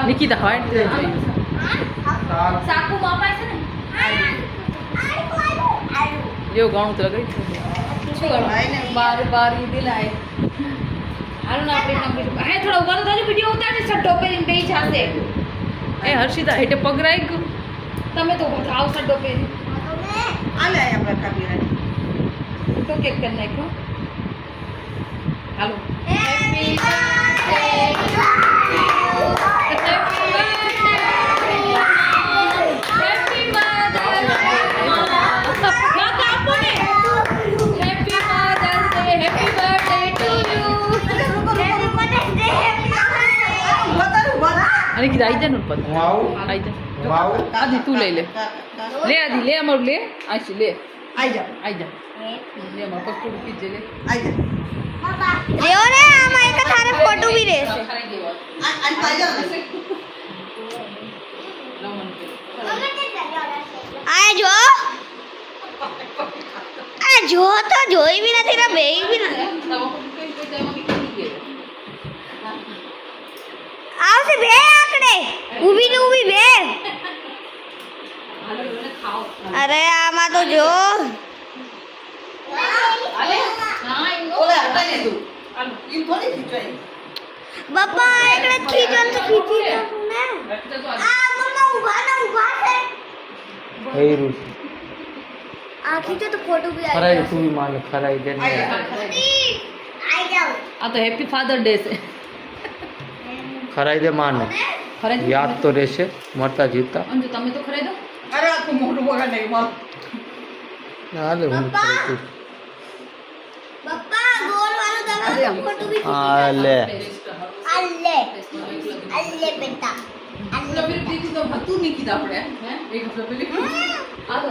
Nikita height સાકુ માપાય છે ને જેવું ઘણું તો લગાવી બાર બાર દિલાય હાલો ના આપણે નંબર હે થોડા ઉભા તો વિડિયો ઉતારજે સટ્ટો પહેરીને બેહી જાશે એ હર્ષિતા હેઠે પગ રાખ તમે તો આવ સટ્ટો પહેરી આલે આપણે કાપી તો કેક કર નાખ્યો હાલો હેપી અને કીધું આઈ જા ને પદ આઈ જા આદિ તું લઈ લે લે આદિ લે અમારું લે આશી લે આઈ જા લે અમારું પકડું કીજે લે આઈ જા રેઓ ને આમાં એક થારે ફોટો બી રહેશે આ આઈ જા આ જો તો જોઈ બી નથી ને બેઈ બી નથી આવશે બે આકડે ઊભી ને ઊભી બે અરે આમાં તો જો ઓલે હટાઈ લે તું ઈ થોડી ખીચવાય બાપા એકડે ખીચન તો ખીચી ને આ મમ્મા ઊભા છે ખૈરું આ ખીચો તો ફોટો બી ખરાઈ તું બી માને ખરાઈ દે ને આઈ જાવ આ તો હેપી ફાધર ડે છે ખરાઈ દે માને ખરાઈ યાદ તો રહેશે મરતા જીવતા અંજુ તમે તો ખરાઈ દો અરે આખું મોઢું બગાડ નાખ્યું મારું હાલે હું કરું બાપા ગોળ વાળો તમે ફોટો બી હાલે અલ્લે અલ્લે બેટા તો હતું નહીં કીધા આપણે હે એક હપ્તા પેલી આ તો